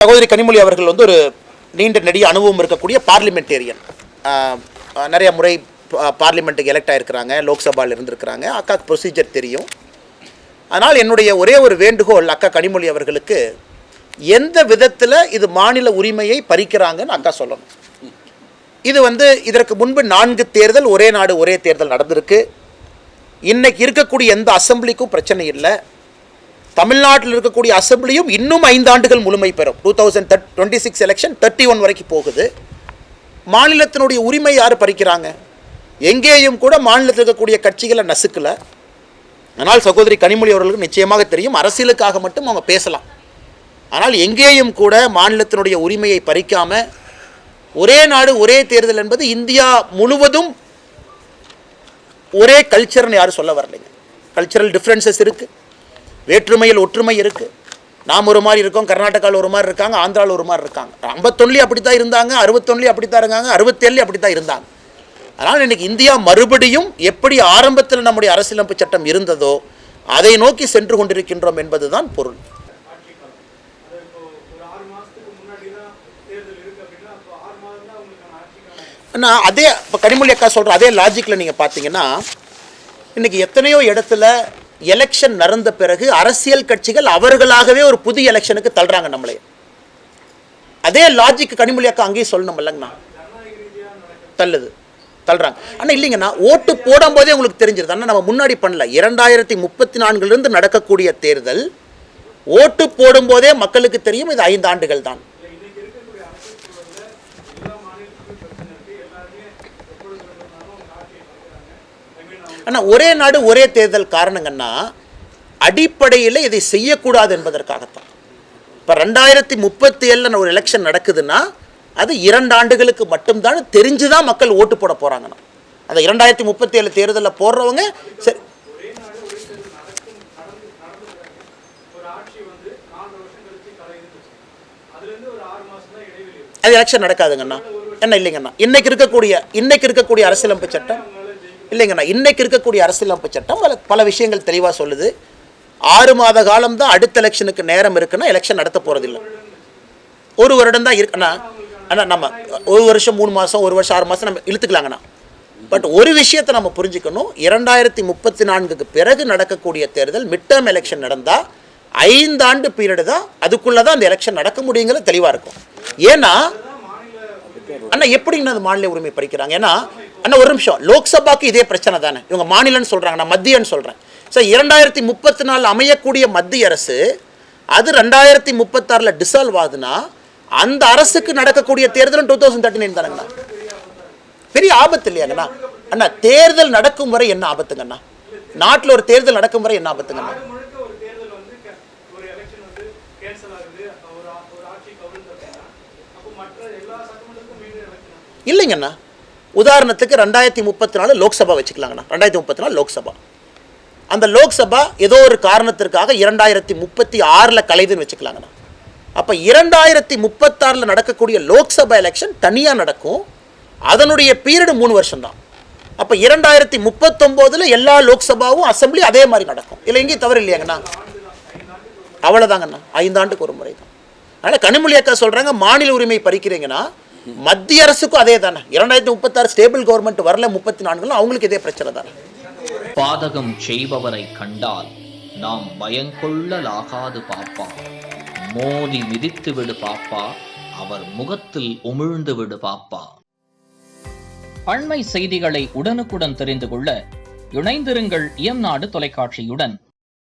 சகோதரி கனிமொழி அவர்கள் வந்து ஒரு நீண்ட நெடிய அனுபவம் இருக்கக்கூடிய பார்லிமெண்டேரியன். நிறைய முறை பார்லிமெண்ட்டுக்கு எலெக்ட் ஆகிருக்கிறாங்க, லோக்சபாவில் இருந்திருக்கிறாங்க. அக்காவுக்கு ப்ரொசீஜர் தெரியும். அதனால் என்னுடைய ஒரே ஒரு வேண்டுகோள் அக்கா கனிமொழி அவர்களுக்கு, எந்த விதத்தில் இது மாநில உரிமையை பறிக்கிறாங்கன்னு அக்கா சொல்லணும். இது வந்து இதற்கு முன்பு 4 தேர்தல் ஒரே நாடு ஒரே தேர்தல் நடந்திருக்கு. இன்னைக்கு இருக்கக்கூடிய எந்த அசம்பிளிக்கும் பிரச்சனை இல்லை. தமிழ்நாட்டில் இருக்கக்கூடிய அசம்பிளியும் இன்னும் 5 ஆண்டுகள் முழுமை பெறும். 2026 எலெக்ஷன் 31 வரைக்கும் போகுது. மாநிலத்தினுடைய உரிமை யார் பறிக்கிறாங்க? எங்கேயும் கூட மாநிலத்தில் இருக்கக்கூடிய கட்சிகளை நசுக்கலை. ஆனால் சகோதரி கனிமொழி அவர்களுக்கு நிச்சயமாக தெரியும், அரசியலுக்காக மட்டும் அவங்க பேசலாம். ஆனால் எங்கேயும் கூட மாநிலத்தினுடைய உரிமையை பறிக்காமல் ஒரே நாடு ஒரே தேர்தல் என்பது இந்தியா முழுவதும் ஒரே கல்ச்சர்னு யாரும் சொல்ல வரலைங்க. கல்ச்சரல் டிஃப்ரென்சஸ் இருக்குது, வேற்றுமையில் ஒற்றுமை இருக்குது. நாம் ஒரு மாதிரி இருக்கோம், கர்நாடகாவில் ஒரு மாதிரி இருக்காங்க, ஆந்திராவில் ஒரு மாதிரி இருக்காங்க. 51 அப்படி தான் இருந்தாங்க, 61 அப்படி தான் இருக்காங்க, 67 அப்படி தான் இருந்தாங்க. அதனால் இன்றைக்கி இந்தியா மறுபடியும் எப்படி ஆரம்பத்தில் நம்முடைய அரசியலமைப்பு சட்டம் இருந்ததோ அதை நோக்கி சென்று கொண்டிருக்கின்றோம் என்பதுதான் பொருள். நான் அதே இப்போ கனிமொழி அக்கா சொல்கிற அதே லாஜிக்கில் நீங்கள் பார்த்தீங்கன்னா, இன்றைக்கி எத்தனையோ இடத்துல எலெக்ஷன் நடந்த பிறகு அரசியல் கட்சிகள் அவர்களாகவே ஒரு புதிய எலெக்ஷனுக்கு தள்ளுறாங்க நம்மளே. அதே லாஜிக் கனிமொழி அக்கா அங்கேயும் சொல்லணும் இல்லைங்கண்ணா, தள்ளுறாங்க. ஆனால் இல்லைங்கண்ணா, ஓட்டு போடும்போதே உங்களுக்கு தெரிஞ்சிருது. ஆனால் நம்ம முன்னாடி பண்ணல. 2034 நடக்கக்கூடிய தேர்தல் ஓட்டு போடும்போதே மக்களுக்கு தெரியும் இது 5 ஆண்டுகள் தான். ஆனால் ஒரே நாடு ஒரே தேர்தல் காரணங்கன்னா அடிப்படையில் இதை செய்யக்கூடாது என்பதற்காகத்தான். இப்போ 2037 ஒரு எலெக்ஷன் நடக்குதுன்னா அது 2 ஆண்டுகளுக்கு மட்டும்தான் தெரிஞ்சுதான் மக்கள் ஓட்டு போட போகிறாங்கண்ணா. அந்த 2037 தேர்தலில் போடுறவங்க சரி அது எலெக்ஷன் நடக்காதுங்கண்ணா. என்ன இல்லைங்கண்ணா, இன்னைக்கு இருக்கக்கூடிய அரசியலமைப்பு சட்டம் இல்லைங்கண்ணா, இன்னைக்கு இருக்கக்கூடிய அரசியலமைப்பு சட்டம் பல விஷயங்கள் தெளிவாக சொல்லுது. 6 மாத காலம் தான் அடுத்த எலெக்ஷனுக்கு நேரம் இருக்குன்னா எலெக்ஷன் நடத்த போகிறதில்லை. 1 வருடம் தான் இருக்குண்ணா. ஆனால் நம்ம 1 வருஷம் 3 மாதம், 1 வருஷம் 6 மாதம் நம்ம இழுத்துக்கலாங்கண்ணா. பட் ஒரு விஷயத்தை நம்ம புரிஞ்சுக்கணும், 2034 பிறகு நடக்கக்கூடிய தேர்தல் மிட் டேர்ம் எலெக்ஷன் நடந்தால் 5 ஆண்டு பீரியடு தான், அதுக்குள்ளே தான் அந்த எலெக்ஷன் நடக்க முடியுங்கிறது தெளிவாக இருக்கும். ஏன்னா அண்ணா எப்படிங்கண்ணா அது மாநில உரிமை பறிக்கிறாங்க? ஏன்னா அண்ணா ஒரு நிமிஷம், லோக்சபாக்கு இதே பிரச்சனை தானே. இவங்க மாநிலன்னு சொல்கிறாங்க, நான் மத்தியன்னு சொல்கிறேன். சார் 2034 அமையக்கூடிய மத்திய அரசு அது 2036 டிசால்வ் ஆகுதுன்னா அந்த அரசுக்கு நடக்கக்கூடிய தேர்தலும் 2039 தானேங்கண்ணா. பெரிய ஆபத்து இல்லையாங்கண்ணா? அண்ணா தேர்தல் நடக்கும் வரை என்ன ஆபத்துங்கண்ணா? நாட்டில் ஒரு தேர்தல் நடக்கும் வரை என்ன ஆபத்துங்கண்ணா? இல்லைங்கண்ணா, உதாரணத்துக்கு 2034 லோக்சபா வச்சுக்கலாங்கண்ணா. 2034 லோக்சபா, அந்த லோக்சபா ஏதோ ஒரு காரணத்திற்காக 2036 கலைதுன்னு வச்சுக்கலாங்கண்ணா. அப்போ 2036 நடக்கக்கூடிய லோக்சபா எலெக்ஷன் தனியாக நடக்கும். அதனுடைய பீரியடு 3 வருஷம் தான். அப்போ 2039 எல்லா லோக்சபாவும் அசம்பிளி அதே மாதிரி நடக்கும். இல்லை எங்கேயும் தவறு இல்லையாங்கண்ணா? அவ்வளோதாங்கண்ணா, 5 ஆண்டுக்கு ஒரு முறை தான். அதனால் கனிமொழி அக்கா சொல்கிறாங்க மாநில உரிமை பறிக்கிறீங்கன்னா மத்திய அரசுக்கும் அதே தானே. 2036 ஸ்டேபிள் கவர்மெண்ட் வரல, 34 அவங்களுக்கு இதே பிரச்சனை தானே. பாதகம் செய்பவரை கண்டால் நாம் பயங்கொள்ளலாகாது பாப்பா, மோதி மிதித்து விடு பாப்பா, அவர் முகத்தில் உமிழ்ந்து விடு பாப்பா. அண்மை செய்திகளை உடனுக்குடன் தெரிந்து கொள்ள இணைந்திருங்கள் இயம்நாடு தொலைக்காட்சியுடன்.